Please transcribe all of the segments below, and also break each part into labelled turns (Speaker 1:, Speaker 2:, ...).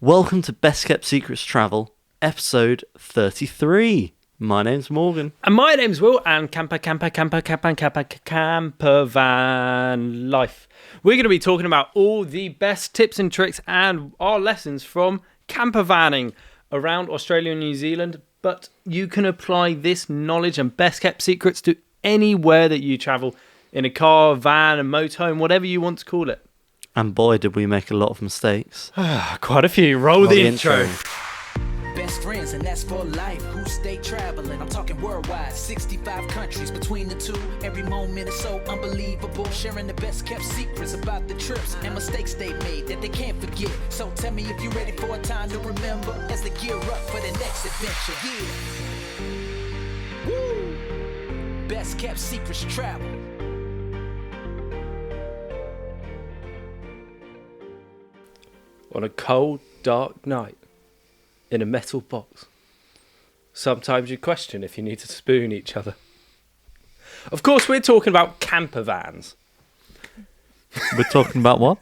Speaker 1: Welcome to Best Kept Secrets Travel, episode 33. My name's Morgan.
Speaker 2: And my name's Will, and Campervan life. We're going to be talking about all the best tips and tricks and our lessons from campervanning around Australia and New Zealand. But you can apply this knowledge and best kept secrets to anywhere that you travel, in a car, van, a motorhome, whatever you want to call it.
Speaker 1: And boy, did we make a lot of mistakes.
Speaker 2: Quite a few. Roll the intro.
Speaker 3: Best friends, and that's for life. Who stay traveling? I'm talking worldwide. 65 countries between the two. Every moment is so unbelievable. Sharing the best kept secrets about the trips and mistakes they made that they can't forget. So tell me if you're ready for a time to remember as they gear up for the next adventure. Yeah. Woo! Best kept secrets travel.
Speaker 2: On a cold, dark night, in a metal box, sometimes you question if you need to spoon each other. Of course, we're talking about campervans.
Speaker 1: We're talking about what?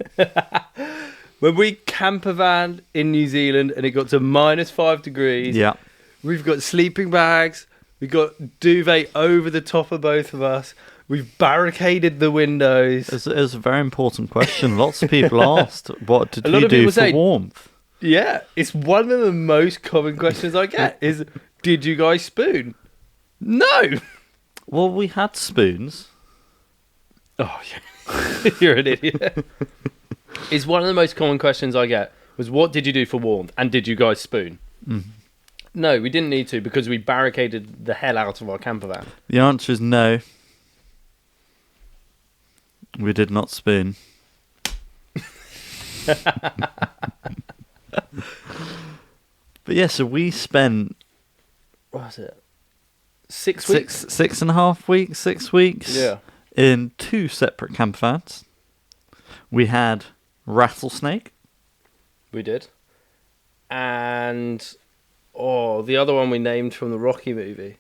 Speaker 2: When we campervan in New Zealand and it got to -5 degrees,
Speaker 1: Yeah.
Speaker 2: we've got sleeping bags, we've got duvet over the top of both of us, we've barricaded the windows.
Speaker 1: It was a very important question. Lots of people asked, what did
Speaker 2: A lot
Speaker 1: you
Speaker 2: of
Speaker 1: do
Speaker 2: people
Speaker 1: for
Speaker 2: say-
Speaker 1: warmth?
Speaker 2: Yeah, it's one of the most common questions I get is, did you guys spoon? No!
Speaker 1: Well, we had spoons.
Speaker 2: Oh, yeah. You're an idiot. It's one of the most common questions I get was, what did you do for warmth? And did you guys spoon? No, we didn't need to because we barricaded the hell out of our campervan.
Speaker 1: The answer is no. We did not spoon. But yeah, so we spent
Speaker 2: What was it? 6 weeks?
Speaker 1: 6.5 weeks, 6 weeks
Speaker 2: Yeah.
Speaker 1: in 2 separate campervans. We had Rattlesnake.
Speaker 2: We did. And, the other one we named from the Rocky movie,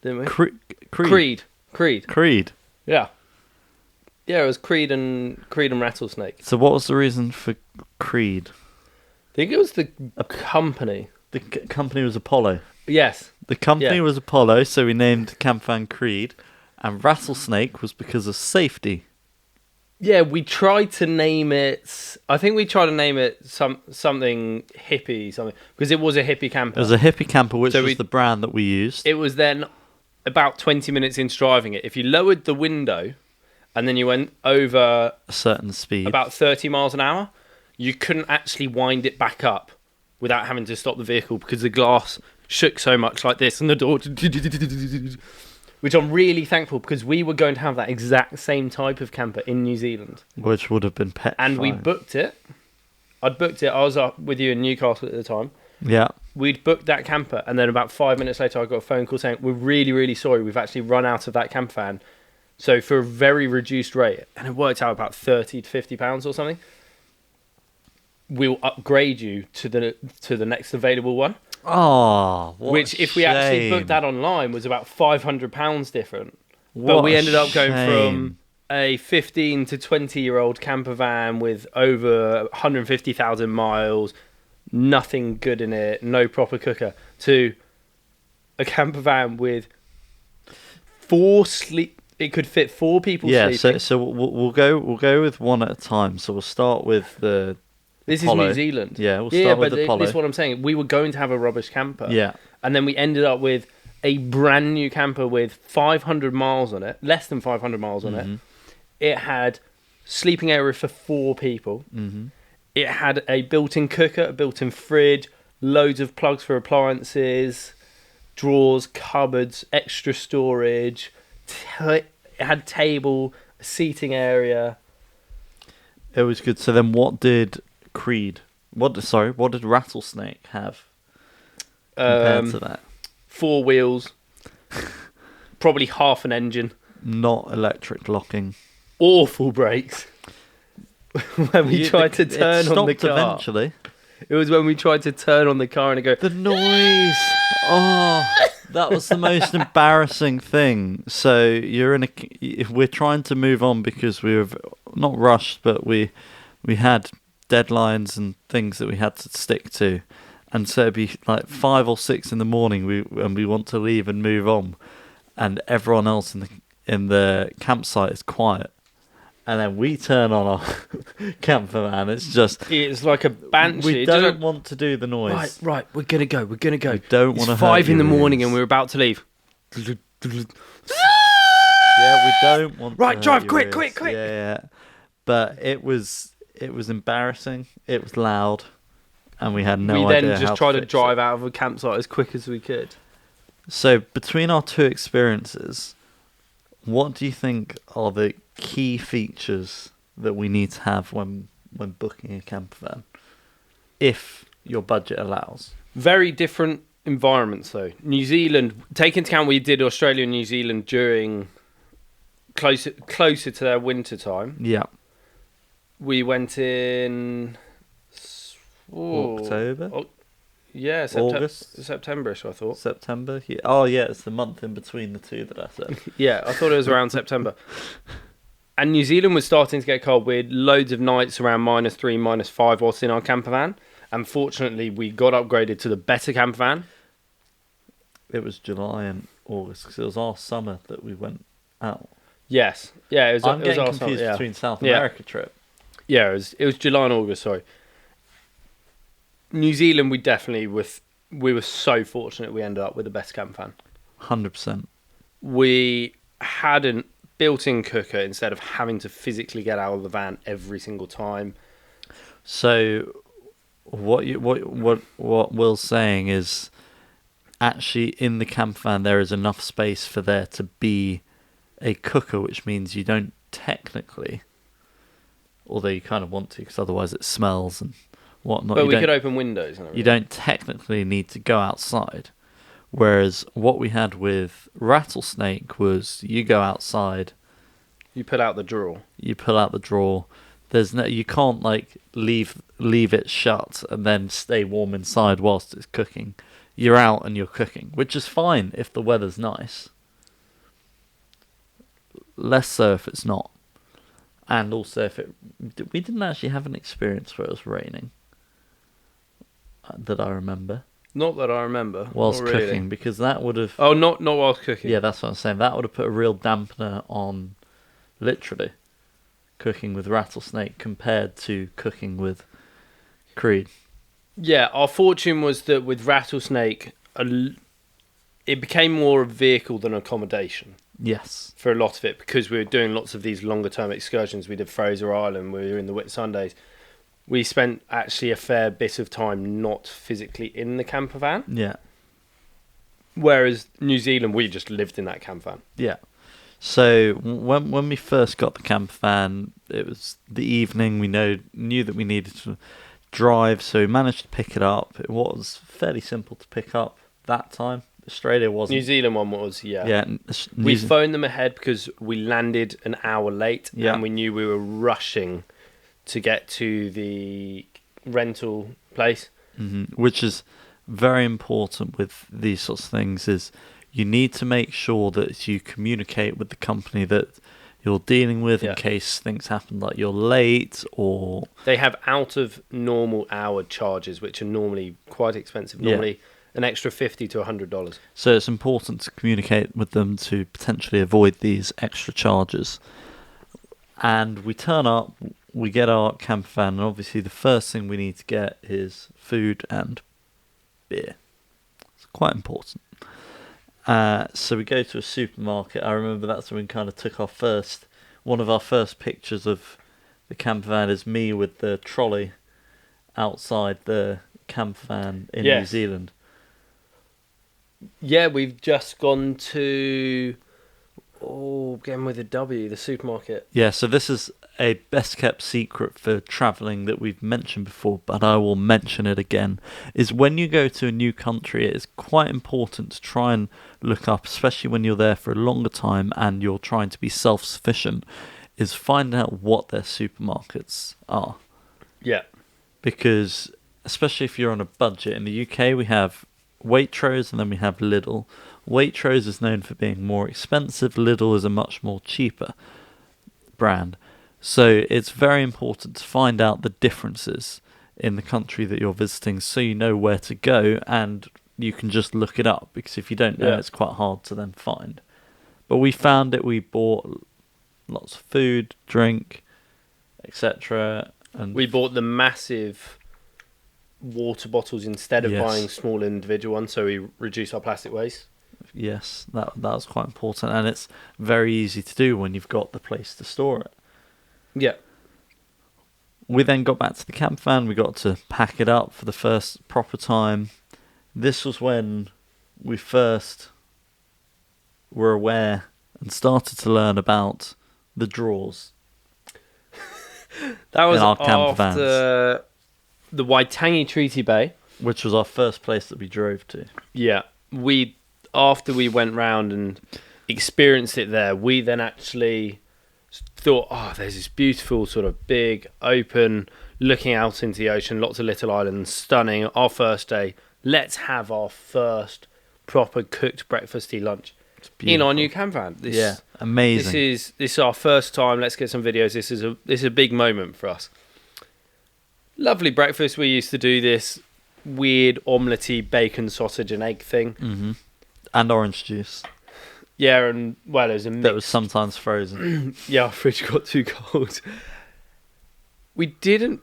Speaker 2: didn't we?
Speaker 1: Creed.
Speaker 2: Creed. Yeah. Yeah, it was Creed and Rattlesnake.
Speaker 1: So what was the reason for Creed?
Speaker 2: I think it was the company.
Speaker 1: The company was Apollo.
Speaker 2: Yes.
Speaker 1: The company
Speaker 2: Yeah.
Speaker 1: was Apollo, so we named campervan Creed. And Rattlesnake was because of safety.
Speaker 2: Yeah, we tried to name it. I think we tried to name it something hippie, because it was a hippie camper.
Speaker 1: It was a hippie camper, which
Speaker 2: So
Speaker 1: was the brand that we used.
Speaker 2: It was then about 20 minutes into driving it. If you lowered the window and then you went over
Speaker 1: A certain speed.
Speaker 2: about 30 miles an hour, you couldn't actually wind it back up without having to stop the vehicle because the glass shook so much like this and the door, which I'm really thankful because we were going to have that exact same type of camper in New Zealand.
Speaker 1: Which would have been petrifying.
Speaker 2: And we booked it. I'd booked it. I was up with you in Newcastle at the time.
Speaker 1: Yeah.
Speaker 2: We'd booked that camper, and then about 5 minutes later, I got a phone call saying, we're really, really sorry. We've actually run out of that campervan. So for a very reduced rate, and it worked out about £30 to £50 or something, we'll upgrade you to the next available one.
Speaker 1: Oh, what
Speaker 2: Which,
Speaker 1: a
Speaker 2: if we actually
Speaker 1: shame.
Speaker 2: booked that online, was about £500 different.
Speaker 1: What
Speaker 2: But we
Speaker 1: a
Speaker 2: ended up going
Speaker 1: shame.
Speaker 2: from a 15 to 20-year-old campervan with over 150,000 miles, nothing good in it, no proper cooker, to a campervan with it could fit 4 people sleeping.
Speaker 1: So we'll go with one at a time. So we'll start with the
Speaker 2: This
Speaker 1: Apollo.
Speaker 2: is New Zealand.
Speaker 1: Yeah, we'll start with
Speaker 2: but
Speaker 1: Apollo.
Speaker 2: this is what I'm saying. We were going to have a rubbish camper.
Speaker 1: Yeah.
Speaker 2: And then we ended up with a brand new camper with 500 miles on it, less than 500 miles on it. It had sleeping area for 4 people. It had a built-in cooker, a built-in fridge, loads of plugs for appliances, drawers, cupboards, extra storage. It had table, seating area.
Speaker 1: It was good. So then what did what did Rattlesnake have compared to that?
Speaker 2: 4 wheels, probably half an engine,
Speaker 1: Not electric locking.
Speaker 2: awful brakes. When we tried to
Speaker 1: It
Speaker 2: turn on the
Speaker 1: stopped
Speaker 2: car,
Speaker 1: eventually.
Speaker 2: it was when we tried to turn on the car and it go.
Speaker 1: The noise. Oh, that was the most embarrassing thing. So we're trying to move on because we were not rushed, but we had deadlines and things that we had to stick to, and so it'd be like 5 or 6 in the morning. We want to leave and move on, and everyone else in the campsite is quiet, and then we turn on our campervan.
Speaker 2: It's like a banshee.
Speaker 1: We don't want to do the noise.
Speaker 2: Right. We're gonna go. We don't want to. 5 in the morning, and we're about to leave.
Speaker 1: Yeah, we don't want.
Speaker 2: Right,
Speaker 1: to
Speaker 2: drive
Speaker 1: hurt your
Speaker 2: quick.
Speaker 1: ears. Yeah. But it was embarrassing. It was loud, and we had no idea.
Speaker 2: We then just
Speaker 1: how
Speaker 2: tried to
Speaker 1: fix
Speaker 2: drive
Speaker 1: it.
Speaker 2: out of a campsite as quick as we could.
Speaker 1: So between our 2 experiences, what do you think are the key features that we need to have when booking a campervan, if your budget allows?
Speaker 2: Very different environments, though. New Zealand, take into account we did Australia and New Zealand during closer to their winter time.
Speaker 1: Yeah.
Speaker 2: We went in
Speaker 1: October?
Speaker 2: Yeah,
Speaker 1: August?
Speaker 2: September-ish, I thought.
Speaker 1: September? Yeah. Oh, yeah, it's the month in between the 2 that I said.
Speaker 2: Yeah, I thought it was around September. And New Zealand was starting to get cold. We had loads of nights around -3, -5 whilst in our campervan. And fortunately, we got upgraded to the better campervan.
Speaker 1: It was July and August, because it was our summer that we went out.
Speaker 2: Yes. Yeah, it was
Speaker 1: I'm
Speaker 2: it was
Speaker 1: getting
Speaker 2: our
Speaker 1: confused
Speaker 2: summer, yeah.
Speaker 1: between South
Speaker 2: Yeah.
Speaker 1: America trip.
Speaker 2: Yeah, it was July and August, sorry. New Zealand, we were so fortunate we ended up with the best campervan.
Speaker 1: 100%.
Speaker 2: We had a built-in cooker instead of having to physically get out of the van every single time.
Speaker 1: So what Will's saying is, actually in the campervan there is enough space for there to be a cooker, which means you don't technically, although you kind of want to, because otherwise it smells and whatnot.
Speaker 2: But we could open windows and everything.
Speaker 1: You don't technically need to go outside. Whereas what we had with Rattlesnake was you go outside,
Speaker 2: You put out the drawer.
Speaker 1: you pull out the drawer. You can't like leave it shut and then stay warm inside whilst it's cooking. You're out and you're cooking, which is fine if the weather's nice. Less so if it's not. And also we didn't actually have an experience where it was raining that I remember
Speaker 2: Not that I remember.
Speaker 1: whilst
Speaker 2: Not really.
Speaker 1: cooking, because that would have...
Speaker 2: Oh, not whilst cooking.
Speaker 1: Yeah, that's what I'm saying. That would have put a real dampener on, literally, cooking with Rattlesnake compared to cooking with Creed.
Speaker 2: Yeah, our fortune was that with Rattlesnake, it became more a vehicle than accommodation
Speaker 1: Yes.
Speaker 2: for a lot of it, because we were doing lots of these longer term excursions. We did Fraser Island, we were in the Whitsundays. We spent actually a fair bit of time not physically in the campervan.
Speaker 1: Yeah.
Speaker 2: Whereas New Zealand, we just lived in that campervan.
Speaker 1: Yeah. So when we first got the campervan, it was the evening. We knew that we needed to drive, so we managed to pick it up. It was fairly simple to pick up that time. Australia wasn't.
Speaker 2: New Zealand one was, yeah.
Speaker 1: Yeah.
Speaker 2: We phoned them ahead because we landed an hour late,
Speaker 1: Yeah.
Speaker 2: and we knew we were rushing to get to the rental place.
Speaker 1: Which is very important with these sorts of things, is you need to make sure that you communicate with the company that you're dealing with in case things happen, like you're late or...
Speaker 2: They have out of normal hour charges, which are normally quite expensive. Normally an extra $50 to $100.
Speaker 1: So it's important to communicate with them to potentially avoid these extra charges. And we turn up, we get our campervan, and obviously the first thing we need to get is food and beer. It's quite important. So we go to a supermarket. I remember that's when we kind of took one of our first pictures of the campervan is me with the trolley outside the campervan in New Zealand.
Speaker 2: Yeah, we've just gone to... again with a W, the supermarket.
Speaker 1: Yeah, so this is a best kept secret for travelling that we've mentioned before, but I will mention it again, is when you go to a new country, it is quite important to try and look up, especially when you're there for a longer time and you're trying to be self-sufficient, is find out what their supermarkets are.
Speaker 2: Yeah.
Speaker 1: Because, especially if you're on a budget, in the UK we have Waitrose and then we have Lidl. Waitrose is known for being more expensive. Lidl is a much more cheaper brand. So it's very important to find out the differences in the country that you're visiting so you know where to go and you can just look it up, because if you don't know, it's quite hard to then find. But we found it, we bought lots of food, drink, etc. And
Speaker 2: we bought the massive water bottles instead of buying small individual ones, so we reduced our plastic waste.
Speaker 1: Yes, that was quite important, and it's very easy to do when you've got the place to store it.
Speaker 2: Yeah.
Speaker 1: We then got back to the camper van. We got to pack it up for the first proper time. This was when we first were aware and started to learn about the drawers.
Speaker 2: That was
Speaker 1: in our camper vans,
Speaker 2: after the Waitangi Treaty Bay,
Speaker 1: which was our first place that we drove to.
Speaker 2: Yeah, after we went round and experienced it there, we then actually thought, there's this beautiful sort of big open looking out into the ocean, lots of little islands, stunning. Our first day, let's have our first proper cooked breakfasty lunch in our new camper van.
Speaker 1: Amazing.
Speaker 2: This is our first time. Let's get some videos. This is a big moment for us. Lovely breakfast. We used to do this weird omelette-y bacon, sausage and egg thing.
Speaker 1: Mm-hmm. And orange juice.
Speaker 2: Yeah, and there's a mix.
Speaker 1: That was sometimes frozen.
Speaker 2: Yeah, our fridge got too cold. We didn't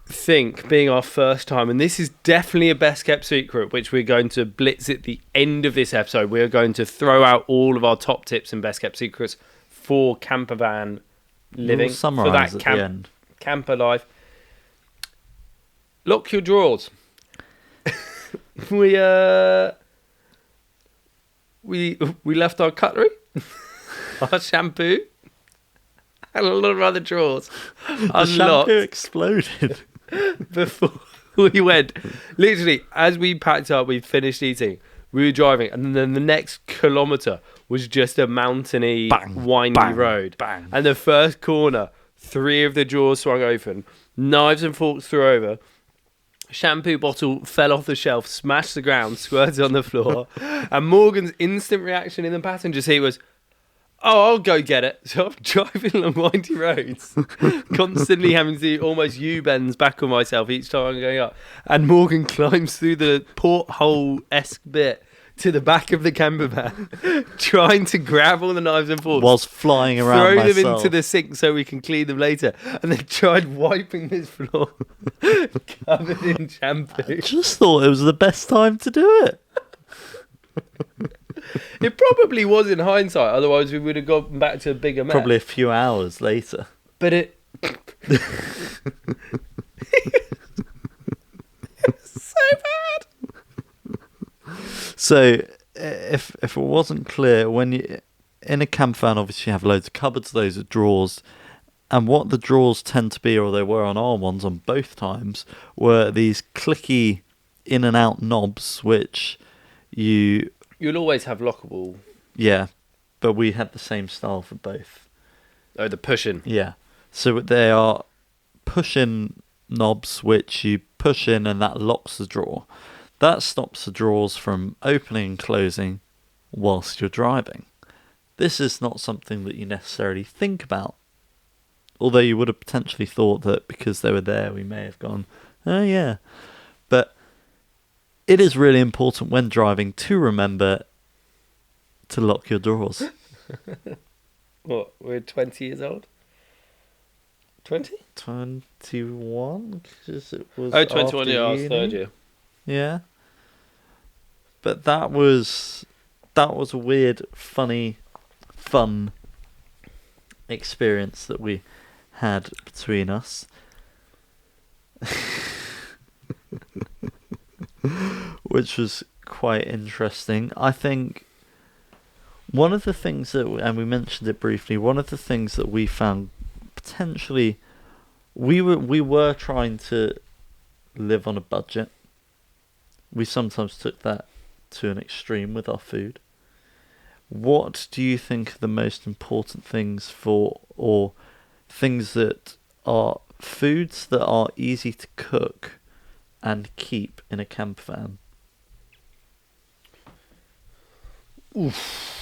Speaker 2: think, being our first time, and this is definitely a best kept secret, which we're going to blitz at the end of this episode. We're going to throw out all of our top tips and best kept secrets for campervan living.
Speaker 1: We'll summarise at the end.
Speaker 2: Camper life. Lock your drawers. We left our cutlery, our shampoo, and a lot of other drawers
Speaker 1: The shampoo exploded
Speaker 2: before we went. Literally, as we packed up, we finished eating, we were driving, and then the next kilometre was just a mountainy, windy road.
Speaker 1: Bang.
Speaker 2: And the first corner, 3 of the drawers swung open, knives and forks threw over. Shampoo bottle fell off the shelf, smashed the ground, squirted on the floor, and Morgan's instant reaction in the passenger seat was, I'll go get it. So I'm driving along windy roads, constantly having to do almost U-bends back on myself each time I'm going up, and Morgan climbs through the porthole-esque bit to the back of the camper van, trying to grab all the knives and forks,
Speaker 1: whilst flying around
Speaker 2: throw
Speaker 1: myself.
Speaker 2: them into the sink so we can clean them later, and then tried wiping this floor covered in shampoo.
Speaker 1: I just thought it was the best time to do it.
Speaker 2: It probably was in hindsight, otherwise we would have gone back to a bigger mess.
Speaker 1: Probably a few hours later.
Speaker 2: But it so bad.
Speaker 1: So, if it wasn't clear, when you in a camper van, obviously you have loads of cupboards, those are drawers, and what the drawers tend to be, or they were on our ones on both times, were these clicky in and out knobs, which you'll
Speaker 2: always have lockable.
Speaker 1: Yeah, but we had the same style for both.
Speaker 2: Oh, the push-in.
Speaker 1: Yeah, so they are push-in knobs, which you push in and that locks the drawer. That stops the drawers from opening and closing whilst you're driving. This is not something that you necessarily think about. Although you would have potentially thought that because they were there, we may have gone, oh yeah. But it is really important when driving to remember to lock your drawers.
Speaker 2: What, we're 20 years old? 20?
Speaker 1: 21? Because it was
Speaker 2: 21, yeah, I was third year.
Speaker 1: Yeah. But that was a weird, fun experience that we had between us. Which was quite interesting. I think one of the things that, and we mentioned it briefly, one of the things that we found potentially, we were trying to live on a budget. We sometimes took that to an extreme with our food. What do you think are the most important things or things that are foods that are easy to cook and keep in a camper van?
Speaker 2: Oof.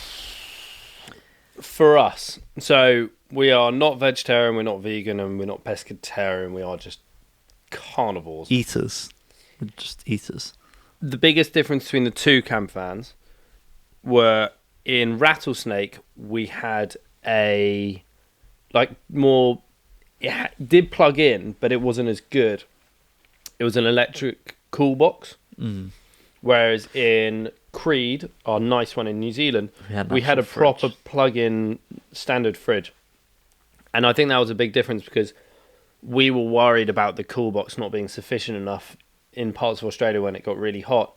Speaker 2: For us, so We are not vegetarian, we're not vegan, and we're not pescatarian. We are just carnivores.
Speaker 1: Eaters. We're just eaters.
Speaker 2: The biggest difference between the two campervans were in Rattlesnake, we had a more. It did plug in, but it wasn't as good. It was an electric cool box, whereas in Creed, our nice one in New Zealand, we had a proper plug-in standard fridge. And I think that was a big difference because we were worried about the cool box not being sufficient enough in parts of Australia when it got really hot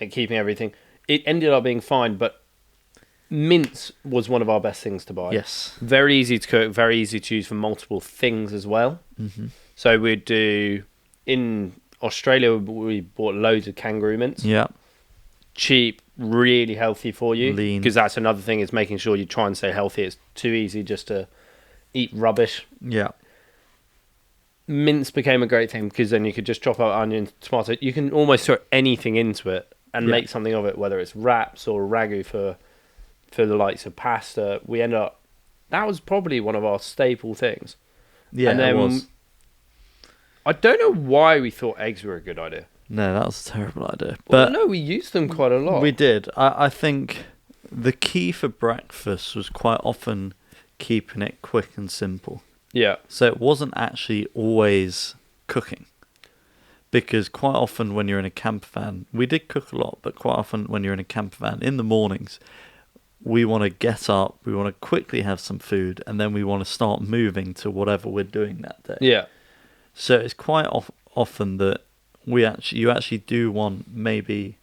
Speaker 2: and keeping everything. It ended up being fine, but mince was one of our best things to buy.
Speaker 1: Yes.
Speaker 2: Very easy to cook, very easy to use for multiple things as well. Mm-hmm. So we'd do... In Australia, we bought loads of kangaroo mince.
Speaker 1: Yeah.
Speaker 2: Cheap, really healthy for you.
Speaker 1: Lean.
Speaker 2: Because that's another thing, is making sure you try and stay healthy. It's too easy just to eat rubbish.
Speaker 1: Yeah.
Speaker 2: Mince became a great thing because then you could just chop out onions, tomato. You can almost throw anything into it and make something of it, whether it's wraps or ragu for the likes of pasta. We end up... That was probably one of our staple things.
Speaker 1: Yeah,
Speaker 2: and then,
Speaker 1: it was.
Speaker 2: I don't know why we thought eggs were a good idea.
Speaker 1: No, that was a terrible idea.
Speaker 2: Well,
Speaker 1: But
Speaker 2: no, we used them quite a lot.
Speaker 1: we did. I think the key for breakfast was quite often keeping it quick and simple.
Speaker 2: Yeah.
Speaker 1: So it wasn't actually always cooking. Because quite often when you're in a camper van, we did cook a lot, but quite often when you're in a camper van, in the mornings, we want to get up, we want to quickly have some food, and then we want to start moving to whatever we're doing that day.
Speaker 2: Yeah.
Speaker 1: So it's quite often that you actually do want maybe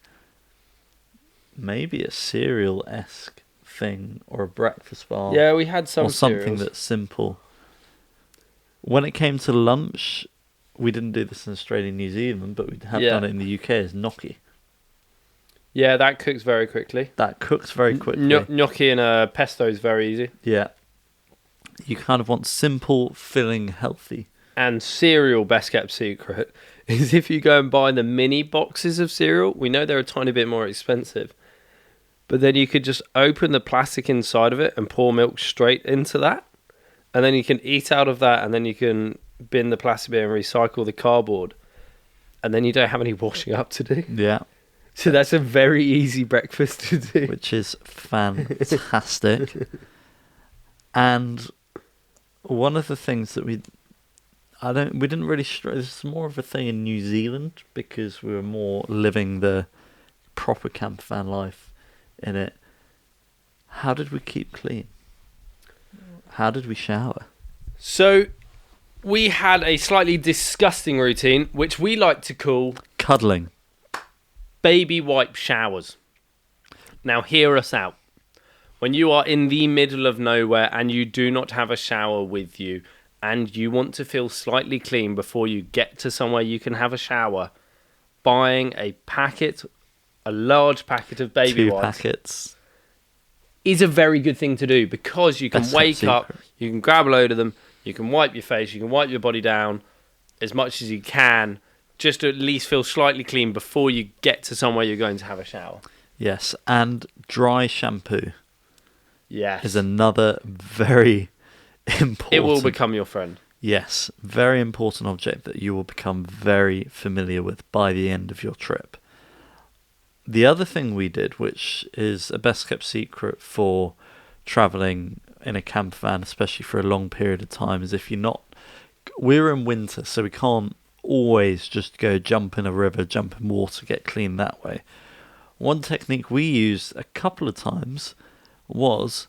Speaker 1: a cereal-esque thing or a breakfast bar.
Speaker 2: Yeah, we had some
Speaker 1: or something
Speaker 2: cereals.
Speaker 1: that's simple. When it came to lunch, we didn't do this in Australia and New Zealand, but we have done it in the UK as gnocchi.
Speaker 2: Yeah, that cooks very quickly.
Speaker 1: That cooks very quickly.
Speaker 2: Gnocchi and pesto is very easy.
Speaker 1: Yeah. You kind of want simple, filling, healthy.
Speaker 2: And cereal, best kept secret, is if you go and buy the mini boxes of cereal, we know they're a tiny bit more expensive, but then you could just open the plastic inside of it and pour milk straight into that, and then you can eat out of that, and then you can bin the plastic bin and recycle the cardboard, and then you don't have any washing up to do.
Speaker 1: Yeah.
Speaker 2: So that's a very easy breakfast to do.
Speaker 1: Which is fantastic. And one of the things that we didn't really this is more of a thing in New Zealand because we were more living the proper camper van life in it. How did we keep clean? How did we shower?
Speaker 2: So we had a slightly disgusting routine, which we like to call
Speaker 1: Cuddling.
Speaker 2: baby wipe showers. Now hear us out. When you are in the middle of nowhere and you do not have a shower with you, and you want to feel slightly clean before you get to somewhere you can have a shower, buying a large packet of baby
Speaker 1: 2
Speaker 2: wipes
Speaker 1: packets.
Speaker 2: is a very good thing to do because you can
Speaker 1: Best
Speaker 2: wake
Speaker 1: kept
Speaker 2: up,
Speaker 1: secret.
Speaker 2: you can grab a load of them, you can wipe your face, you can wipe your body down as much as you can, just to at least feel slightly clean before you get to somewhere you're going to have a shower.
Speaker 1: Yes, and dry shampoo
Speaker 2: Yes.
Speaker 1: is another very important...
Speaker 2: It will become your friend.
Speaker 1: Yes, very important object that you will become very familiar with by the end of your trip. The other thing we did, which is a best kept secret for travelling in a camper van, especially for a long period of time, is if you're not... We're in winter, so we can't always just go jump in a river, jump in water, get clean that way. One technique we used a couple of times was...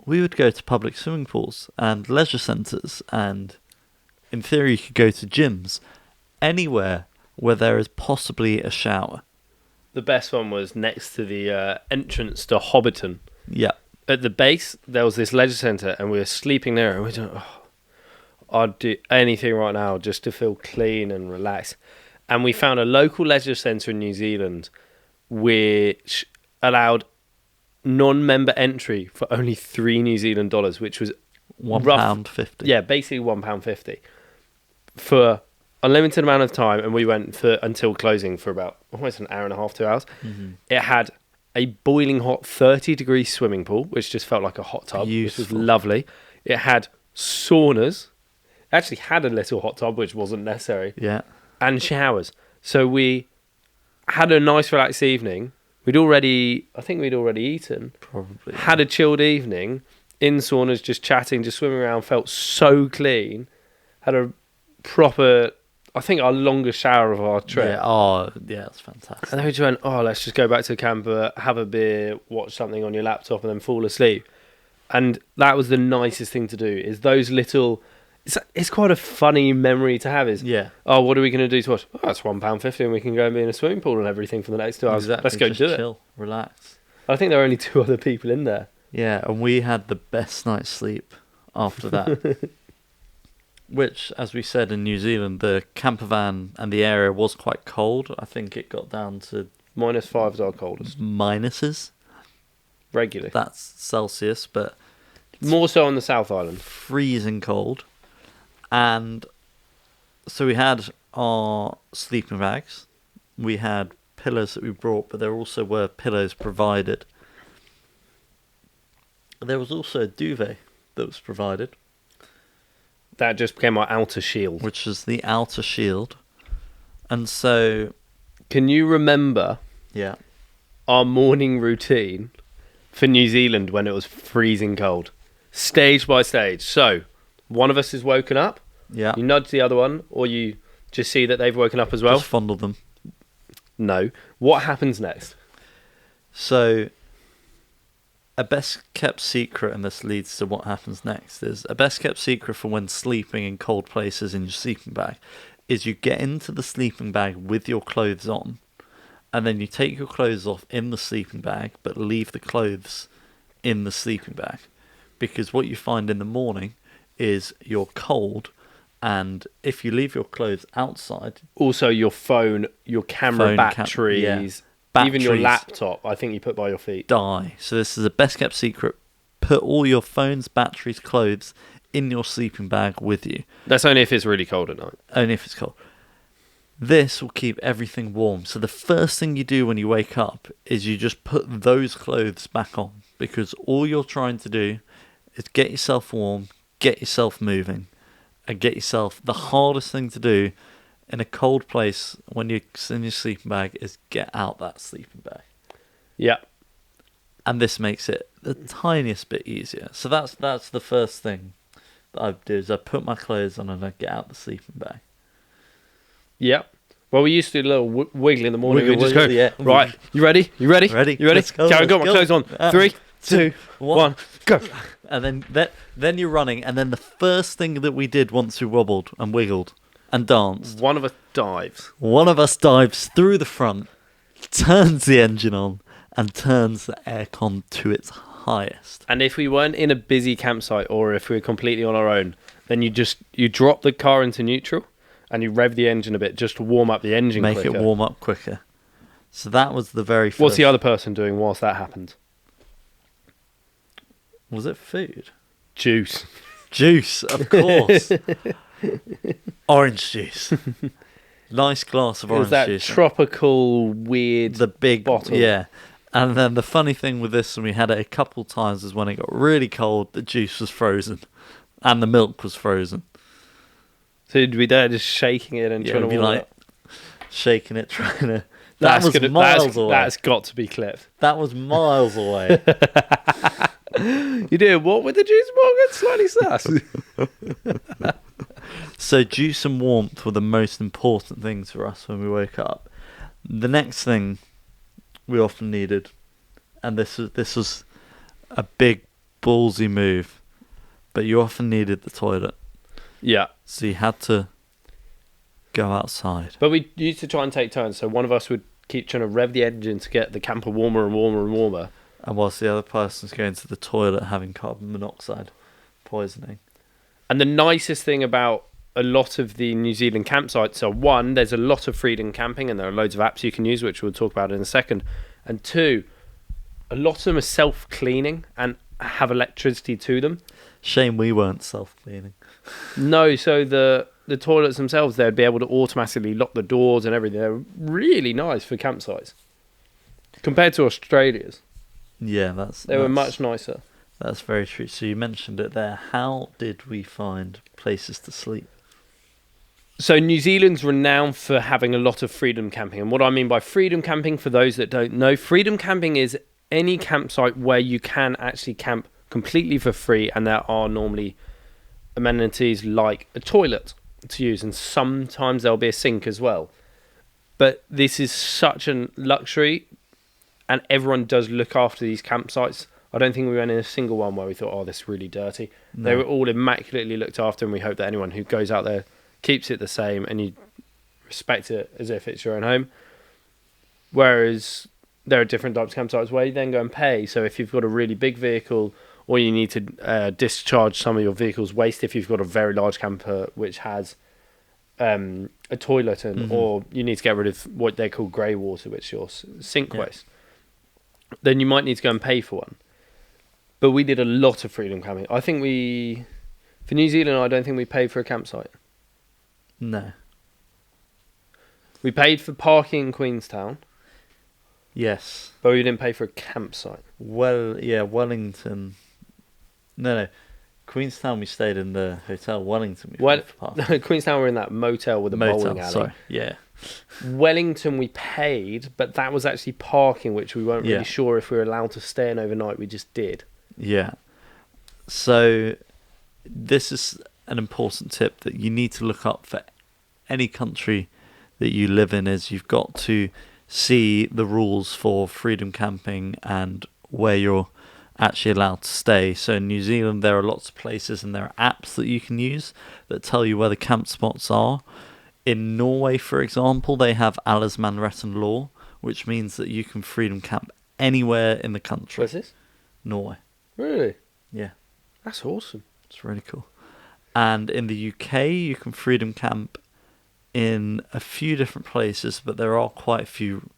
Speaker 1: we would go to public swimming pools and leisure centres, and in theory you could go to gyms, anywhere where there is possibly a shower.
Speaker 2: The best one was next to the entrance to Hobbiton.
Speaker 1: Yeah.
Speaker 2: At the base, there was this leisure centre, and we were sleeping there, and we thought, I'd do anything right now just to feel clean and relaxed. And we found a local leisure centre in New Zealand which allowed non-member entry for only $3 New Zealand, which was
Speaker 1: £1.50.
Speaker 2: Yeah, basically £1.50 for a limited amount of time, and we went for until closing for about almost an hour and a half, 2 hours.
Speaker 1: Mm-hmm.
Speaker 2: It had a boiling hot 30-degree swimming pool, which just felt like a hot tub, which was
Speaker 1: Beautiful.
Speaker 2: lovely. It had saunas. It actually had a little hot tub, which wasn't necessary,
Speaker 1: Yeah.
Speaker 2: and showers. So we had a nice, relaxed evening. I think we'd already eaten.
Speaker 1: Probably.
Speaker 2: Had a chilled evening in saunas, just chatting, just swimming around. Felt so clean. Had a proper, I think, our longest shower of our trip.
Speaker 1: Yeah. Oh, yeah, it's fantastic.
Speaker 2: And then we just went, let's just go back to the camper, have a beer, watch something on your laptop, and then fall asleep. And that was the nicest thing to do, is those little... It's quite a funny memory to have, is,
Speaker 1: Yeah.
Speaker 2: what are we going to do to watch? Oh, it's £1.50 and we can go and be in a swimming pool and everything for the next 2 hours.
Speaker 1: Exactly.
Speaker 2: Let's go
Speaker 1: Just
Speaker 2: do
Speaker 1: chill, relax.
Speaker 2: it. I think there were only 2 other people in there.
Speaker 1: Yeah, and we had the best night's sleep after that. Which, as we said in New Zealand, the campervan and the area was quite cold. I think it got down to
Speaker 2: -5 is our coldest.
Speaker 1: minuses.
Speaker 2: Regularly.
Speaker 1: That's Celsius, but
Speaker 2: More so on the South Island.
Speaker 1: freezing cold. And so we had our sleeping bags. We had pillows that we brought, but there also were pillows provided. There was also a duvet that was provided,
Speaker 2: That just became our outer shield.
Speaker 1: which is the outer shield. And so,
Speaker 2: Can you remember
Speaker 1: yeah,
Speaker 2: our morning routine for New Zealand when it was freezing cold? Stage by stage. So, one of us is woken up,
Speaker 1: yeah,
Speaker 2: you nudge the other one, or you just see that they've woken up as well.
Speaker 1: just fondle them.
Speaker 2: No. What happens next?
Speaker 1: So, a best kept secret, and this leads to what happens next, is a best kept secret for when sleeping in cold places in your sleeping bag is you get into the sleeping bag with your clothes on, and then you take your clothes off in the sleeping bag, but leave the clothes in the sleeping bag. Because what you find in the morning is you're cold, and if you leave your clothes outside,
Speaker 2: Also, your phone, your camera batteries, even your
Speaker 1: Batteries.
Speaker 2: laptop, I think you put by your feet.
Speaker 1: die. So this is a best kept secret. Put all your phones, batteries, clothes in your sleeping bag with you.
Speaker 2: That's only if it's really cold at night.
Speaker 1: Only if it's cold. This will keep everything warm. So the first thing you do when you wake up is you just put those clothes back on, because all you're trying to do is get yourself warm, get yourself moving, and get yourself... The hardest thing to do in a cold place when you're in your sleeping bag is get out that sleeping bag.
Speaker 2: Yeah.
Speaker 1: And this makes it the tiniest bit easier. So that's the first thing that I do, is I put my clothes on and I get out the sleeping bag.
Speaker 2: Yeah. Well, we used to do a little wiggle in the morning.
Speaker 1: Wiggle,
Speaker 2: We just
Speaker 1: wiggle,
Speaker 2: go,
Speaker 1: yeah.
Speaker 2: right, you ready? You ready?
Speaker 1: Ready.
Speaker 2: You ready?
Speaker 1: Let's go,
Speaker 2: Okay, I've
Speaker 1: let's
Speaker 2: got my
Speaker 1: go.
Speaker 2: clothes on. 3, 2, 1, go.
Speaker 1: And then you're running, and then the first thing that we did once we wobbled and wiggled and danced,
Speaker 2: One of us dives.
Speaker 1: one of us dives through the front, turns the engine on, and turns the aircon to its highest.
Speaker 2: And if we weren't in a busy campsite, or if we were completely on our own, then you drop the car into neutral and you rev the engine a bit just to warm up the engine
Speaker 1: Make
Speaker 2: quicker.
Speaker 1: it warm up quicker. So that was the very first...
Speaker 2: What's the other person doing whilst that happened?
Speaker 1: Was it food?
Speaker 2: Juice.
Speaker 1: Juice, of course. Orange juice. Nice glass of
Speaker 2: It was
Speaker 1: orange
Speaker 2: that
Speaker 1: juice.
Speaker 2: tropical, weird...
Speaker 1: The big
Speaker 2: bottle.
Speaker 1: Yeah. And then the funny thing with this, and we had it a couple times, is when it got really cold, the juice was frozen. And the milk was frozen.
Speaker 2: So you'd be there just shaking it and
Speaker 1: Yeah,
Speaker 2: trying
Speaker 1: it'd
Speaker 2: to
Speaker 1: be
Speaker 2: warm it
Speaker 1: like
Speaker 2: up.
Speaker 1: shaking it, trying to... That was
Speaker 2: gonna-
Speaker 1: miles away.
Speaker 2: That's got to be clipped.
Speaker 1: That was miles away.
Speaker 2: You do what with the juice, Morgan? Slightly sus.
Speaker 1: So juice and warmth were the most important things for us when we woke up. The next thing we often needed, and this was a big ballsy move, but you often needed the toilet.
Speaker 2: Yeah.
Speaker 1: So you had to go outside.
Speaker 2: But we used to try and take turns. So one of us would keep trying to rev the engine to get the camper warmer and warmer and warmer.
Speaker 1: And whilst the other person's going to the toilet having carbon monoxide poisoning.
Speaker 2: And the nicest thing about a lot of the New Zealand campsites are, one, there's a lot of freedom camping and there are loads of apps you can use, which we'll talk about in a second. And two, a lot of them are self-cleaning and have electricity to them.
Speaker 1: Shame we weren't self-cleaning.
Speaker 2: No, so the toilets themselves, they'd be able to automatically lock the doors and everything. They're really nice for campsites. Compared to Australia's,
Speaker 1: Yeah,
Speaker 2: they were much nicer.
Speaker 1: That's very true. So you mentioned it there. How did we find places to sleep?
Speaker 2: So New Zealand's renowned for having a lot of freedom camping. And what I mean by freedom camping, for those that don't know, freedom camping is any campsite where you can actually camp completely for free, and there are normally amenities like a toilet to use, and sometimes there'll be a sink as well. But this is such a luxury, and everyone does look after these campsites. I don't think we went in a single one where we thought, oh, this is really dirty.
Speaker 1: No.
Speaker 2: They were all immaculately looked after, and we hope that anyone who goes out there keeps it the same and you respect it as if it's your own home. Whereas there are different types of campsites where you then go and pay. So if you've got a really big vehicle, or you need to discharge some of your vehicle's waste, if you've got a very large camper which has a toilet, and or you need to get rid of what they call grey water, which is your sink waste, then you might need to go and pay for one. But we did a lot of freedom camping. I think for New Zealand, I don't think we paid for a campsite.
Speaker 1: No.
Speaker 2: We paid for parking in Queenstown,
Speaker 1: Yes.
Speaker 2: but we didn't pay for a campsite.
Speaker 1: Well, yeah, Wellington. No. Queenstown, we stayed in the hotel. Wellington, we paid for parking.
Speaker 2: Queenstown, we're in that motel with a bowling alley.
Speaker 1: Sorry. Yeah.
Speaker 2: Wellington, we paid, but that was actually parking, which we weren't really sure if we were allowed to stay in overnight. We just did.
Speaker 1: Yeah. So this is an important tip that you need to look up for any country that you live in, is you've got to see the rules for freedom camping and where you're actually allowed to stay. So in New Zealand, there are lots of places and there are apps that you can use that tell you where the camp spots are. In Norway, for example, they have Allemannsretten law, which means that you can freedom camp anywhere in the country.
Speaker 2: Where's this?
Speaker 1: Norway.
Speaker 2: Really?
Speaker 1: Yeah.
Speaker 2: That's awesome.
Speaker 1: It's really cool. And in the UK, you can freedom camp in a few different places, but there are quite a few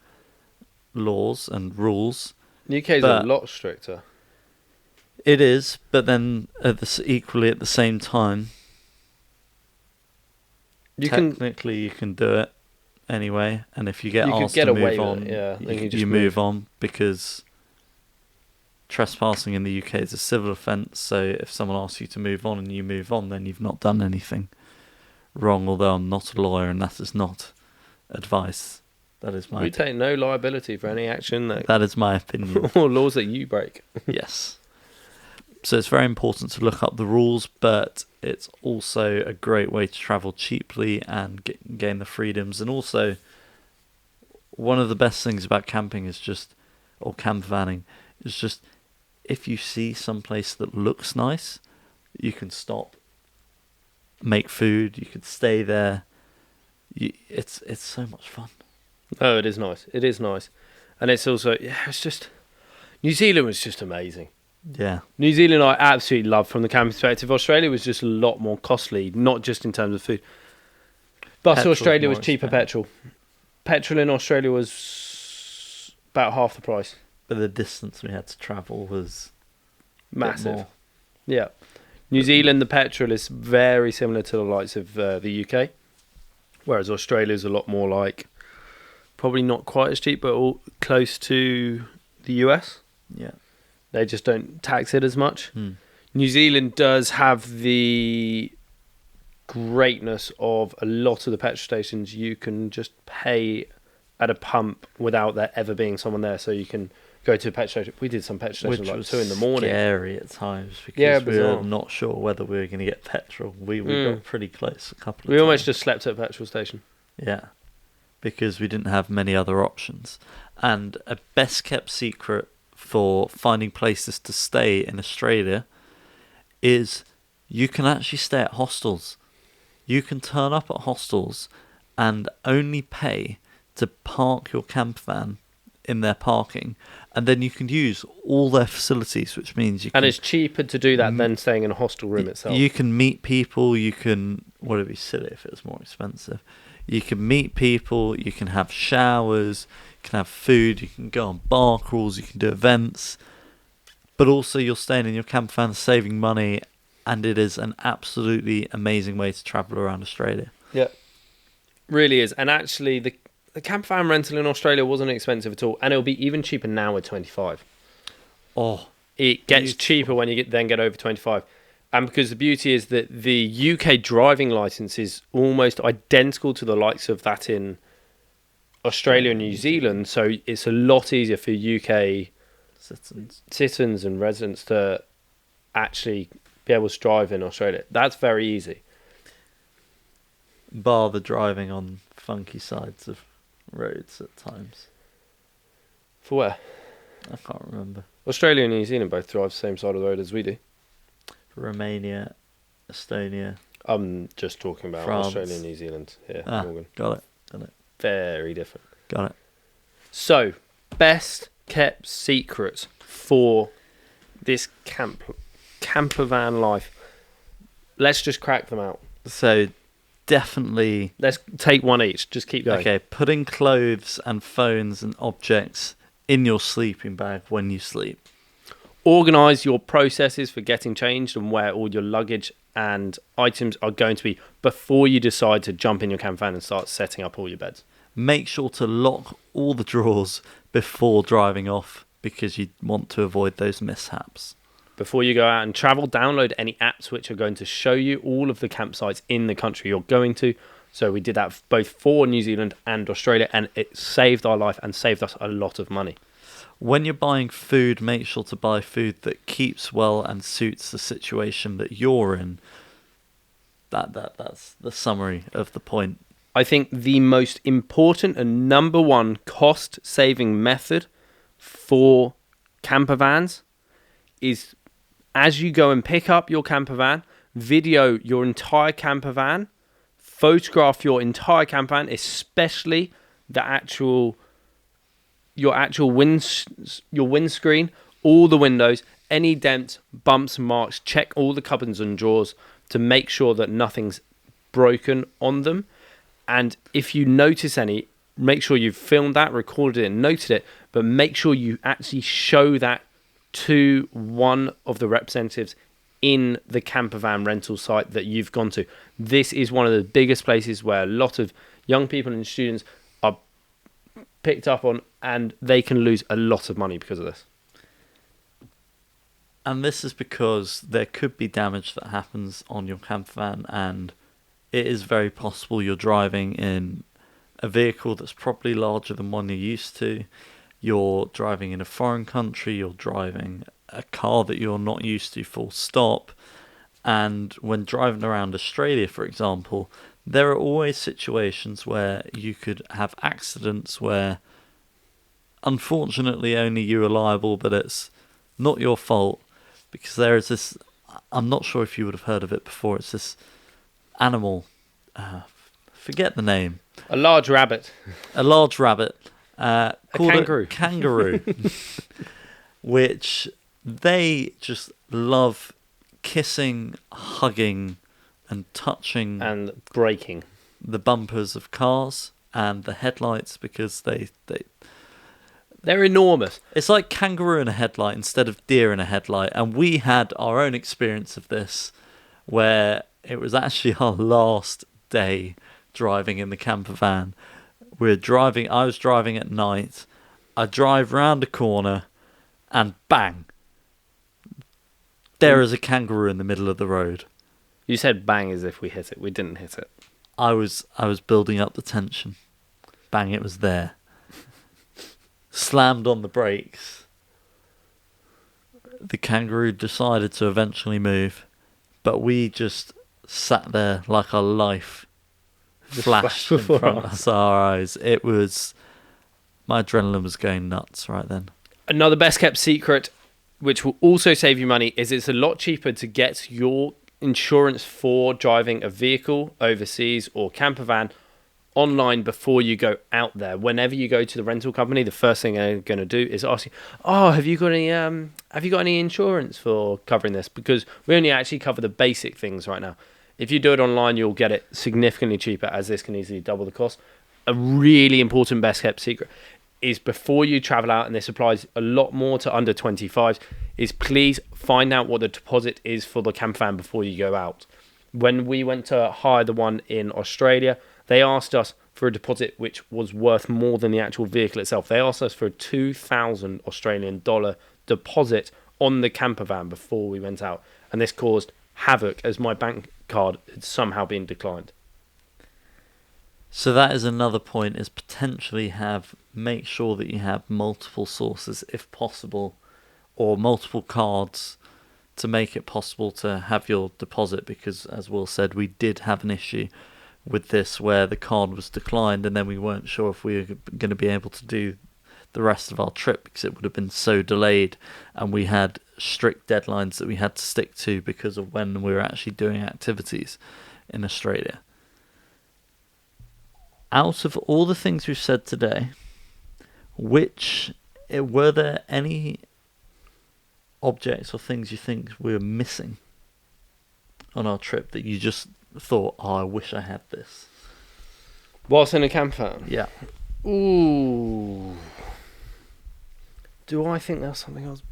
Speaker 1: laws and rules.
Speaker 2: The UK is a lot stricter.
Speaker 1: It is, but then equally at the same time, you can do it anyway. And if you get asked to move on, you move on, because trespassing in the UK is a civil offence. So if someone asks you to move on and you move on, then you've not done anything wrong. Although I'm not a lawyer and that is not advice. That is my.
Speaker 2: We take no liability for any action
Speaker 1: that is my opinion.
Speaker 2: or laws that you break.
Speaker 1: Yes. So it's very important to look up the rules, but it's also a great way to travel cheaply and gain the freedoms. And also, one of the best things about camping is or campervanning, is just if you see some place that looks nice, you can stop, make food, you could stay there. It's so much fun.
Speaker 2: Oh, it is nice. It is nice. And it's also, it's just, New Zealand was just amazing.
Speaker 1: Yeah.
Speaker 2: New Zealand I absolutely love from the camping perspective. Australia was just a lot more costly, not just in terms of food. But Australia was cheaper petrol. Petrol in Australia was about half the price.
Speaker 1: But the distance we had to travel was
Speaker 2: massive. Yeah. New Zealand, the petrol is very similar to the likes of the UK. Whereas Australia is a lot more like, probably not quite as cheap, but all close to the US.
Speaker 1: Yeah.
Speaker 2: They just don't tax it as much. New Zealand does have the greatness of a lot of the petrol stations. You can just pay at a pump without there ever being someone there. So you can go to a petrol station. We did some petrol stations like 2 in the morning.
Speaker 1: Scary at times because we were not sure whether we were going to get petrol. We got pretty close a couple of times.
Speaker 2: We almost just slept at a petrol station.
Speaker 1: Yeah, because we didn't have many other options. And a best kept secret for finding places to stay in Australia is you can actually stay at hostels. You can turn up at hostels and only pay to park your campervan in their parking, and then you can use all their facilities, which means you can...
Speaker 2: And it's cheaper to do that than staying in a hostel room itself.
Speaker 1: You can meet people, you can... Well, it'd be silly if it was more expensive. You can meet people, you can have showers, you can have food, you can go on bar crawls, you can do events, but also you're staying in your campervan, saving money, and it is an absolutely amazing way to travel around Australia.
Speaker 2: Yeah, really is. And actually, the campervan rental in Australia wasn't expensive at all, and it'll be even cheaper now with 25.
Speaker 1: Oh,
Speaker 2: It gets
Speaker 1: beautiful.
Speaker 2: cheaper when you then get over 25. And because the beauty is that the UK driving license is almost identical to the likes of that in Australia and New Zealand, so it's a lot easier for UK citizens and residents to actually be able to drive in Australia. That's very easy.
Speaker 1: Bar the driving on funky sides of roads at times.
Speaker 2: For where?
Speaker 1: I can't remember.
Speaker 2: Australia and New Zealand both drive the same side of the road as we do.
Speaker 1: Romania, Estonia.
Speaker 2: I'm just talking about
Speaker 1: France.
Speaker 2: Australia and New Zealand here, Morgan.
Speaker 1: Got it.
Speaker 2: Very different.
Speaker 1: Got it.
Speaker 2: So, best kept secrets for this campervan life. Let's just crack them out.
Speaker 1: So, definitely.
Speaker 2: Let's take one each. Just keep going.
Speaker 1: Okay, putting clothes and phones and objects in your sleeping bag when you sleep.
Speaker 2: Organise your processes for getting changed and where all your luggage and items are going to be before you decide to jump in your campervan and start setting up all your beds.
Speaker 1: Make sure to lock all the drawers before driving off because you want to avoid those mishaps.
Speaker 2: Before you go out and travel, download any apps which are going to show you all of the campsites in the country you're going to. So we did that both for New Zealand and Australia, and it saved our life and saved us a lot of money.
Speaker 1: When you're buying food, make sure to buy food that keeps well and suits the situation that you're in. That's the summary of the point.
Speaker 2: I think the most important and number one cost-saving method for campervans is as you go and pick up your campervan, video your entire campervan, photograph your entire campervan, especially your windscreen, all the windows, any dents, bumps, marks. Check all the cupboards and drawers to make sure that nothing's broken on them. And if you notice any, make sure you've filmed that, recorded it, and noted it, but make sure you actually show that to one of the representatives in the campervan rental site that you've gone to. This is one of the biggest places where a lot of young people and students are picked up on, and they can lose a lot of money because of this.
Speaker 1: And this is because there could be damage that happens on your campervan, and it is very possible you're driving in a vehicle that's probably larger than one you're used to. You're driving in a foreign country, you're driving a car that you're not used to, full stop. And when driving around Australia, for example, there are always situations where you could have accidents where, unfortunately, only you are liable, but it's not your fault. Because there is this, I'm not sure if you would have heard of it before, it's this animal, forget the name.
Speaker 2: A large rabbit.
Speaker 1: A large rabbit. Called
Speaker 2: kangaroo.
Speaker 1: A kangaroo. Which they just love kissing, hugging, and touching.
Speaker 2: And braking.
Speaker 1: The bumpers of cars and the headlights because
Speaker 2: They're enormous.
Speaker 1: it's like kangaroo in a headlight instead of deer in a headlight. And we had our own experience of this where it was actually our last day driving in the camper van. I was driving at night. I drive round a corner and bang, there is a kangaroo in the middle of the road.
Speaker 2: You said bang as if we hit it. We didn't hit it.
Speaker 1: I was building up the tension. Bang, it was there. Slammed on the brakes. The kangaroo decided to eventually move, but we just sat there like our life flashed in front of our eyes. It was, my adrenaline was going nuts right then.
Speaker 2: Another best kept secret, which will also save you money, is it's a lot cheaper to get your insurance for driving a vehicle overseas or camper van online before you go out there. Whenever you go to the rental company, the first thing they're going to do is ask you, "Oh, have you got any insurance for covering this?" Because we only actually cover the basic things right now. If you do it online, you'll get it significantly cheaper, as this can easily double the cost. A really important best kept secret is before you travel out, and this applies a lot more to under 25s, is please find out what the deposit is for the campervan before you go out. When we went to hire the one in Australia, they asked us for a deposit which was worth more than the actual vehicle itself. They asked us for a 2,000 Australian dollar deposit on the campervan before we went out. And this caused havoc as my bank card had somehow been declined.
Speaker 1: So that is another point, is potentially make sure that you have multiple sources if possible, or multiple cards to make it possible to have your deposit, because as Will said, we did have an issue with this where the card was declined and then we weren't sure if we were going to be able to do the rest of our trip because it would have been so delayed, and we had strict deadlines that we had to stick to because of when we were actually doing activities in Australia. Out of all the things we've said today, were there any objects or things you think we were missing on our trip that you just thought, oh, I wish I had this?
Speaker 2: Whilst in a campervan?
Speaker 1: Yeah.
Speaker 2: Ooh. Do I think there's something else?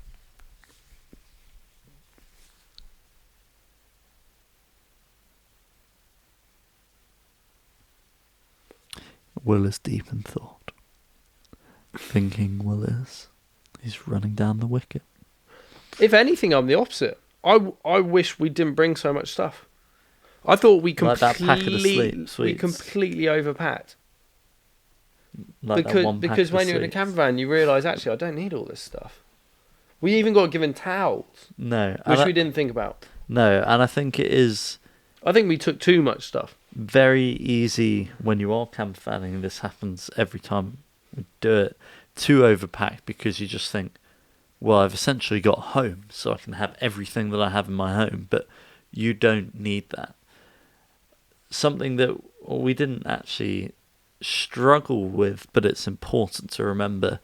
Speaker 1: Will is deep in thought. Thinking Will is. He's running down the wicket.
Speaker 2: If anything, I'm the opposite. I wish we didn't bring so much stuff. I thought we
Speaker 1: Like that packet of sweets.
Speaker 2: we completely overpacked.
Speaker 1: Like that one packet
Speaker 2: Because
Speaker 1: of
Speaker 2: when you're in a
Speaker 1: sweets.
Speaker 2: campervan, you realise, actually, I don't need all this stuff. We even got given towels,
Speaker 1: No.
Speaker 2: which we didn't think about.
Speaker 1: No, and I think it is
Speaker 2: I think we took too much stuff.
Speaker 1: very easy when you are campervanning, this happens every time we do it, to overpack, because you just think, well, I've essentially got home, so I can have everything that I have in my home, but you don't need that. Something that we didn't actually struggle with, but it's important to remember,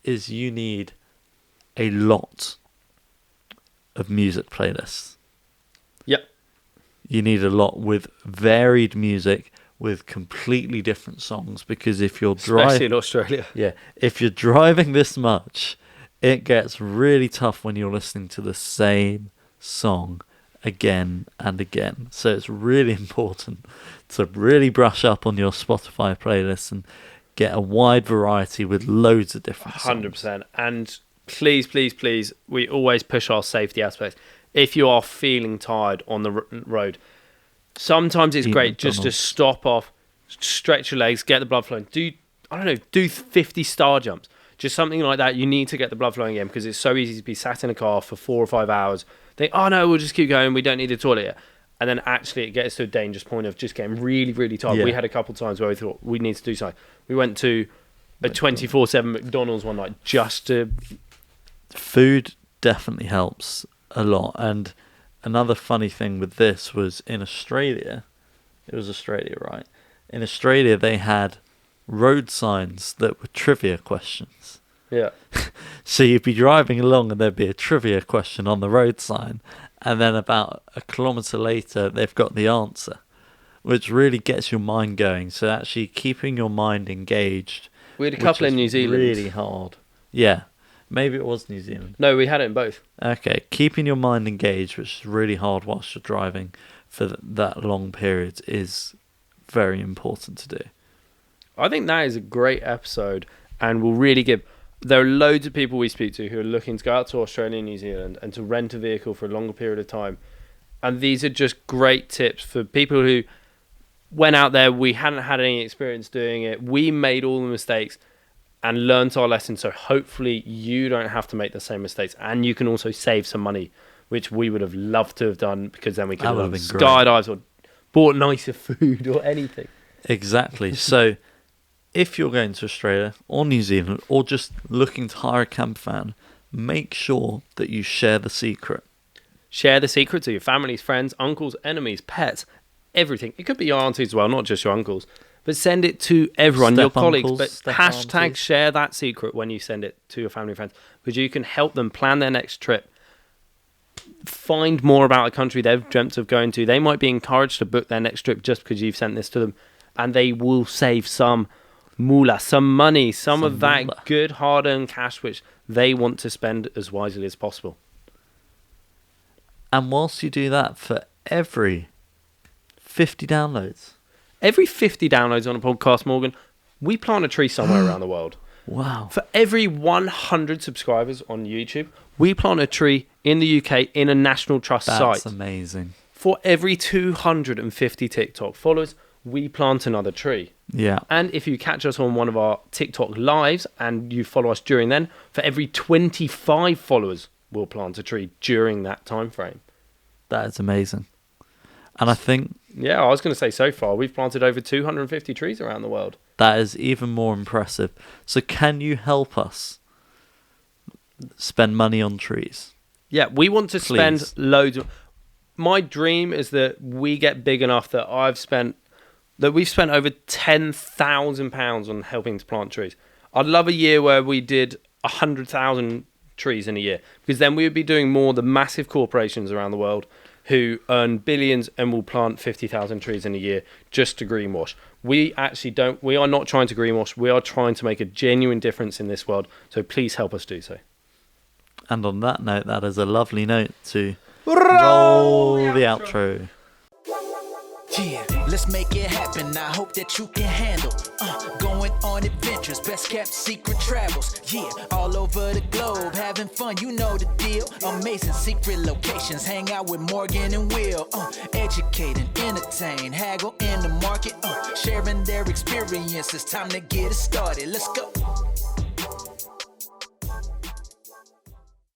Speaker 1: is you need a lot of music playlists.
Speaker 2: Yep.
Speaker 1: You need a lot with varied music, with completely different songs, because if you're
Speaker 2: Especially in Australia.
Speaker 1: yeah, if you're driving this much, it gets really tough when you're listening to the same song again and again. So it's really important to really brush up on your Spotify playlists and get a wide variety with loads of different songs.
Speaker 2: 100%. And please, please, please, we always push our safety aspects. If you are feeling tired on the road, sometimes it's
Speaker 1: Eat
Speaker 2: great just to
Speaker 1: McDonald's.
Speaker 2: stop off, stretch your legs, get the blood flowing. Do 50 star jumps. Just something like that. You need to get the blood flowing again, because it's so easy to be sat in a car for 4 or 5 hours. Think, oh no, we'll just keep going. We don't need the toilet yet. And then actually it gets to a dangerous point of just getting really, really tired.
Speaker 1: Yeah.
Speaker 2: We had a couple of times where we thought we need to do something. We went to a 24/7 McDonald's one night just to...
Speaker 1: Food definitely helps a lot. And another funny thing with this was in Australia, it was Australia, right? In Australia, they had road signs that were trivia questions.
Speaker 2: Yeah.
Speaker 1: So you'd be driving along and there'd be a trivia question on the road sign, and then about a kilometre later, they've got the answer, which really gets your mind going. So actually keeping your mind engaged.
Speaker 2: We had a
Speaker 1: which
Speaker 2: couple in
Speaker 1: is
Speaker 2: New Zealand.
Speaker 1: Really hard. Yeah. Maybe it was New Zealand.
Speaker 2: No, we had it in both.
Speaker 1: Okay, keeping your mind engaged, which is really hard whilst you're driving for that long period, is very important to do.
Speaker 2: I think that is a great episode, and will really give... There are loads of people we speak to who are looking to go out to Australia and New Zealand and to rent a vehicle for a longer period of time. And these are just great tips for people who went out there, we hadn't had any experience doing it. We made all the mistakes and learnt our lesson. So hopefully you don't have to make the same mistakes, and you can also save some money, which we would have loved to have done, because then we could
Speaker 1: That
Speaker 2: have
Speaker 1: would
Speaker 2: done
Speaker 1: have been great.
Speaker 2: skydives or bought nicer food or anything.
Speaker 1: Exactly. So if you're going to Australia or New Zealand, or just looking to hire a campervan, make sure that you share the secret.
Speaker 2: Share the secret to your families, friends, uncles, enemies, pets, everything. It could be your aunties as well, not just your uncles. But send it to everyone, your
Speaker 1: Step
Speaker 2: colleagues.
Speaker 1: uncles,
Speaker 2: But
Speaker 1: step
Speaker 2: hashtag
Speaker 1: aunties.
Speaker 2: share that secret when you send it to your family and friends, because you can help them plan their next trip, find more about a country they've dreamt of going to. They might be encouraged to book their next trip just because you've sent this to them, and they will save some moolah, some money, some of that
Speaker 1: moolah.
Speaker 2: good hard-earned cash which they want to spend as wisely as possible.
Speaker 1: And whilst you do that, for every 50 downloads,
Speaker 2: Every 50 downloads on a podcast, Morgan, we plant a tree somewhere around the world.
Speaker 1: Wow.
Speaker 2: For every 100 subscribers on YouTube, we plant a tree in the UK in a National Trust
Speaker 1: That's
Speaker 2: site.
Speaker 1: amazing.
Speaker 2: For every 250 TikTok followers, we plant another tree.
Speaker 1: Yeah.
Speaker 2: And if you catch us on one of our TikTok lives and you follow us during then, for every 25 followers, we'll plant a tree during that time frame.
Speaker 1: That is amazing. And I think
Speaker 2: Yeah, I was going to say so far, we've planted over 250 trees around the world.
Speaker 1: that is even more impressive. So can you help us spend money on trees?
Speaker 2: Yeah, we want to spend
Speaker 1: Please.
Speaker 2: loads of... My dream is that we get big enough that we've spent over £10,000 on helping to plant trees. I'd love a year where we did 100,000 trees in a year, because then we would be doing more the massive corporations around the world who earn billions and will plant 50,000 trees in a year just to greenwash. We are not trying to greenwash. We are trying to make a genuine difference in this world. So please help us do so.
Speaker 1: And on that note, that is a lovely note to roll the outro.
Speaker 3: Yeah, let's make it happen. I hope that you can handle going on adventures, best kept secret travels. Yeah, all over the globe, having fun, you know the deal. Amazing secret locations, hang out with Morgan and Will. Educate and entertain, haggle in the market, sharing their experiences. Time to get it started. Let's go.